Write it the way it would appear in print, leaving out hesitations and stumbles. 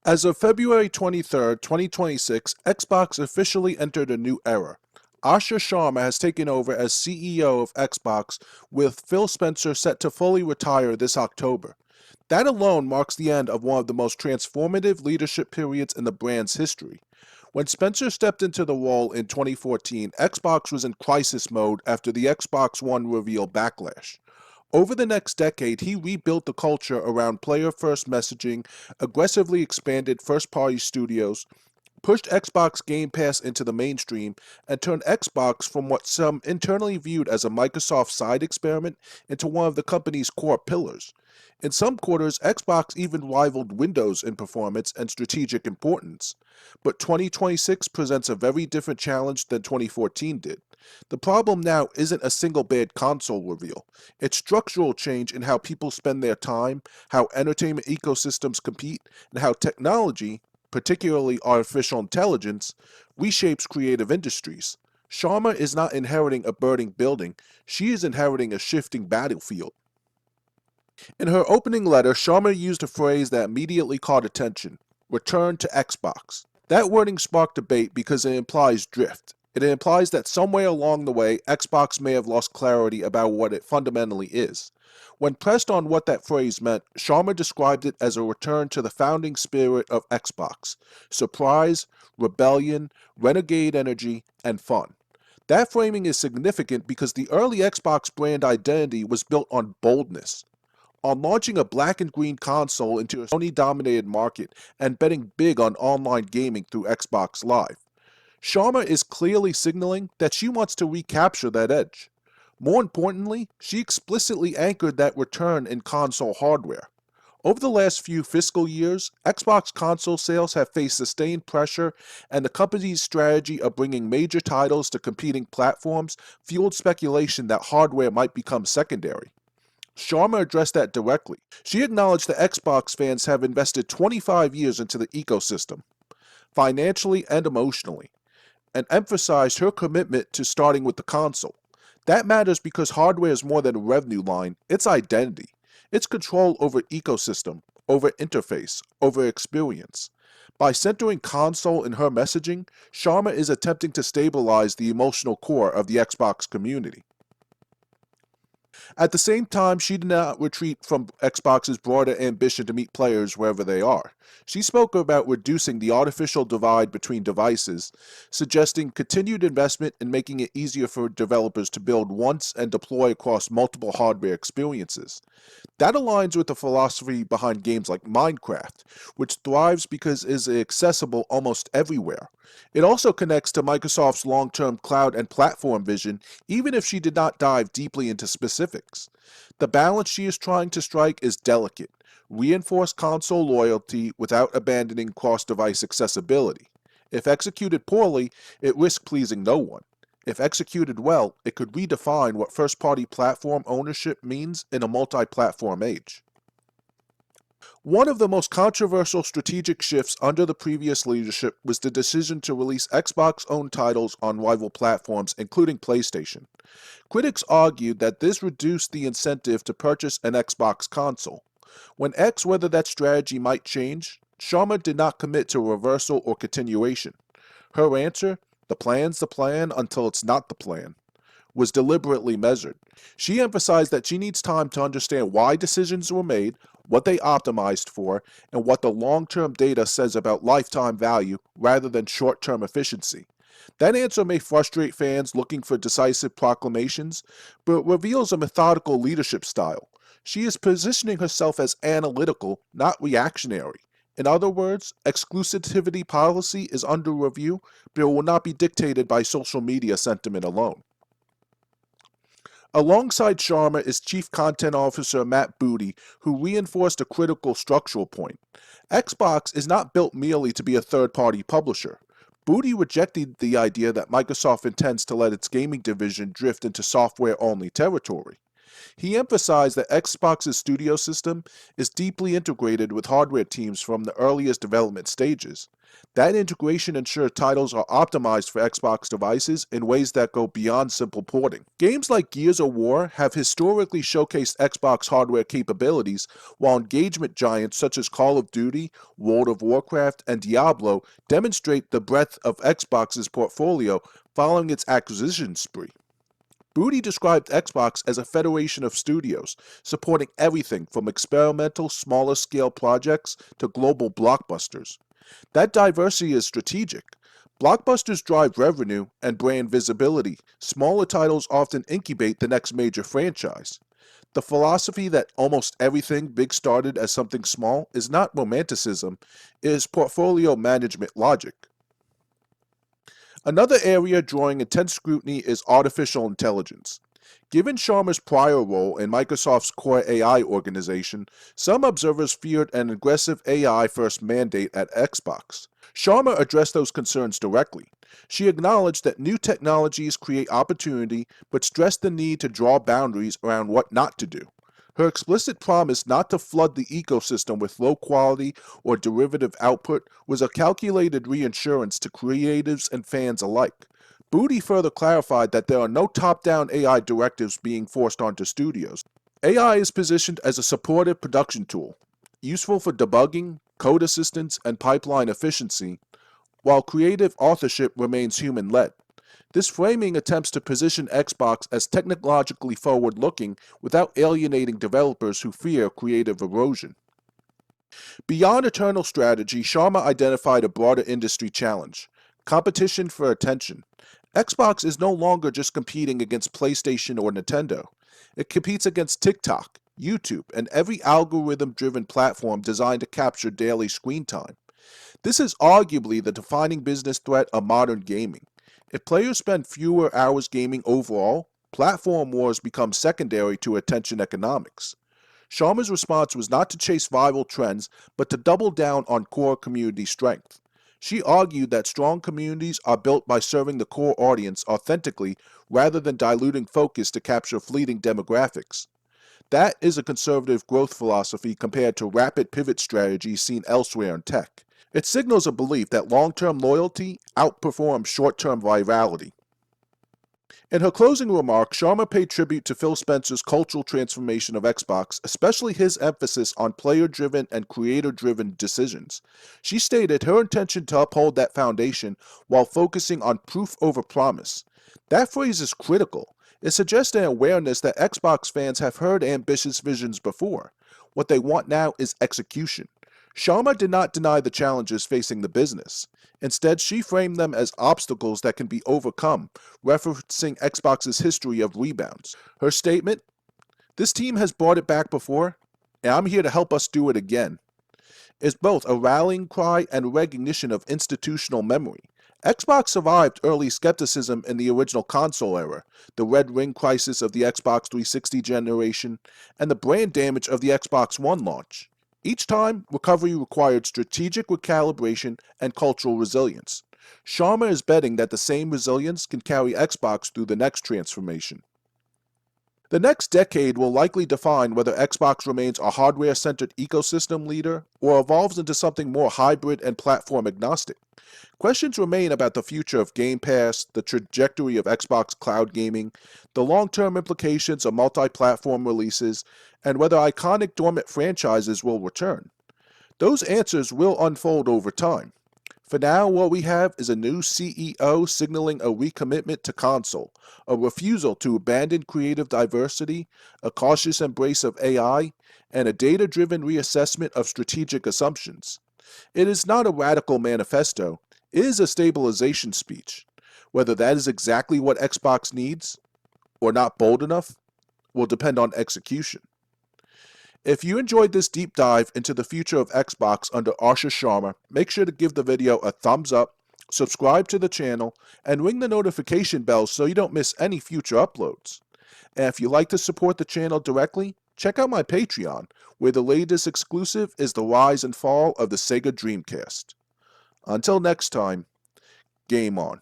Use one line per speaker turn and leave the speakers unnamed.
As of February 23, 2026, Xbox officially entered a new era. Asha Sharma has taken over as CEO of Xbox, with Phil Spencer set to fully retire this October. That alone marks the end of one of the most transformative leadership periods in the brand's history. When Spencer stepped into the role in 2014, Xbox was in crisis mode after the Xbox One reveal backlash. Over the next decade, he rebuilt the culture around player first messaging, aggressively expanded first party studios, pushed Xbox Game Pass into the mainstream, and turned Xbox from what some internally viewed as a Microsoft side experiment into one of the company's core pillars. In some quarters, Xbox even rivaled Windows in performance and strategic importance. But 2026 presents a very different challenge than 2014 did. The problem now isn't a single bad console reveal. It's structural change in how people spend their time, how entertainment ecosystems compete, and how technology, particularly artificial intelligence, reshapes creative industries. Sharma is not inheriting a burning building, she is inheriting a shifting battlefield. In her opening letter, Sharma used a phrase that immediately caught attention: return to Xbox. That wording sparked debate because it implies drift. It implies that somewhere along the way, Xbox may have lost clarity about what it fundamentally is. When pressed on what that phrase meant, Sharma described it as a return to the founding spirit of Xbox: surprise, rebellion, renegade energy, and fun. That framing is significant because the early Xbox brand identity was built on boldness, on launching a black and green console into a Sony dominated market and betting big on online gaming through Xbox Live. Sharma is clearly signaling that she wants to recapture that edge. More importantly, she explicitly anchored that return in console hardware. Over the last few fiscal years, Xbox console sales have faced sustained pressure, and the company's strategy of bringing major titles to competing platforms fueled speculation that hardware might become secondary. Sharma addressed that directly. She acknowledged that Xbox fans have invested 25 years into the ecosystem, financially and emotionally, and emphasized her commitment to starting with the console. That matters because hardware is more than a revenue line, it's identity. It's control over ecosystem, over interface, over experience. By centering console in her messaging, Sharma is attempting to stabilize the emotional core of the Xbox community. At the same time, she did not retreat from Xbox's broader ambition to meet players wherever they are. She spoke about reducing the artificial divide between devices, suggesting continued investment in making it easier for developers to build once and deploy across multiple hardware experiences. That aligns with the philosophy behind games like Minecraft, which thrives because it is accessible almost everywhere. It also connects to Microsoft's long term cloud and platform vision, even if she did not dive deeply into specifics. The balance she is trying to strike is delicate: reinforce console loyalty without abandoning cross device accessibility. If executed poorly, it risks pleasing no one. If executed well, it could redefine what first party platform ownership means in a multi platform age. One of the most controversial strategic shifts under the previous leadership was the decision to release Xbox owned titles on rival platforms, including PlayStation. Critics argued that this reduced the incentive to purchase an Xbox console. When asked whether that strategy might change, Sharma did not commit to reversal or continuation. Her answer, the plan's the plan until it's not the plan, was deliberately measured. She emphasized that she needs time to understand why decisions were made, what they optimized for, and what the long term data says about lifetime value rather than short term efficiency. That answer may frustrate fans looking for decisive proclamations, but reveals a methodical leadership style. She is positioning herself as analytical, not reactionary. In other words, exclusivity policy is under review, but it will not be dictated by social media sentiment alone. Alongside Sharma is Chief Content Officer Matt Booty, who reinforced a critical structural point. Xbox is not built merely to be a third party publisher. Booty rejected the idea that Microsoft intends to let its gaming division drift into software only territory. He emphasized that Xbox's studio system is deeply integrated with hardware teams from the earliest development stages. That integration ensures titles are optimized for Xbox devices in ways that go beyond simple porting. Games like Gears of War have historically showcased Xbox hardware capabilities, while engagement giants such as Call of Duty, World of Warcraft, and Diablo demonstrate the breadth of Xbox's portfolio following its acquisition spree. Booty described Xbox as a federation of studios, supporting everything from experimental, smaller scale projects to global blockbusters. That diversity is strategic. Blockbusters drive revenue and brand visibility. Smaller titles often incubate the next major franchise. The philosophy that almost everything big started as something small is not romanticism, it is portfolio management logic. Another area drawing intense scrutiny is artificial intelligence. Given Sharma's prior role in Microsoft's core AI organization, some observers feared an aggressive AI-first mandate at Xbox. Sharma addressed those concerns directly. She acknowledged that new technologies create opportunity, but stressed the need to draw boundaries around what not to do. Her explicit promise not to flood the ecosystem with low-quality or derivative output was a calculated reassurance to creatives and fans alike. Booty further clarified that there are no top-down AI directives being forced onto studios. AI is positioned as a supportive production tool, useful for debugging, code assistance, and pipeline efficiency, while creative authorship remains human-led. This framing attempts to position Xbox as technologically forward-looking without alienating developers who fear creative erosion. Beyond eternal strategy, Sharma identified a broader industry challenge: competition for attention. Xbox is no longer just competing against PlayStation or Nintendo. It competes against TikTok, YouTube, and every algorithm-driven platform designed to capture daily screen time. This is arguably the defining business threat of modern gaming. If players spend fewer hours gaming overall, platform wars become secondary to attention economics. Sharma's response was not to chase viral trends, but to double down on core community strength. She argued that strong communities are built by serving the core audience authentically rather than diluting focus to capture fleeting demographics. That is a conservative growth philosophy compared to rapid pivot strategies seen elsewhere in tech. It signals a belief that long-term loyalty outperforms short-term virality. In her closing remarks, Sharma paid tribute to Phil Spencer's cultural transformation of Xbox, especially his emphasis on player-driven and creator-driven decisions. She stated her intention to uphold that foundation while focusing on proof over promise. That phrase is critical. It suggests an awareness that Xbox fans have heard ambitious visions before. What they want now is execution. Sharma did not deny the challenges facing the business. Instead, she framed them as obstacles that can be overcome, referencing Xbox's history of rebounds. Her statement, "This team has brought it back before, and I'm here to help us do it again," is both a rallying cry and a recognition of institutional memory. Xbox survived early skepticism in the original console era, the red ring crisis of the Xbox 360 generation, and the brand damage of the Xbox One launch. Each time, recovery required strategic recalibration and cultural resilience. Sharma is betting that the same resilience can carry Xbox through the next transformation. The next decade will likely define whether Xbox remains a hardware-centered ecosystem leader or evolves into something more hybrid and platform-agnostic. Questions remain about the future of Game Pass, the trajectory of Xbox cloud gaming, the long-term implications of multi-platform releases, and whether iconic dormant franchises will return. Those answers will unfold over time. For now, what we have is a new CEO signaling a recommitment to console, a refusal to abandon creative diversity, a cautious embrace of AI, and a data-driven reassessment of strategic assumptions. It is not a radical manifesto, it is a stabilization speech. Whether that is exactly what Xbox needs, or not bold enough, will depend on execution. If you enjoyed this deep dive into the future of Xbox under Asha Sharma, make sure to give the video a thumbs up, subscribe to the channel, and ring the notification bell so you don't miss any future uploads. And if you'd like to support the channel directly, check out my Patreon, where the latest exclusive is the rise and fall of the Sega Dreamcast. Until next time, game on.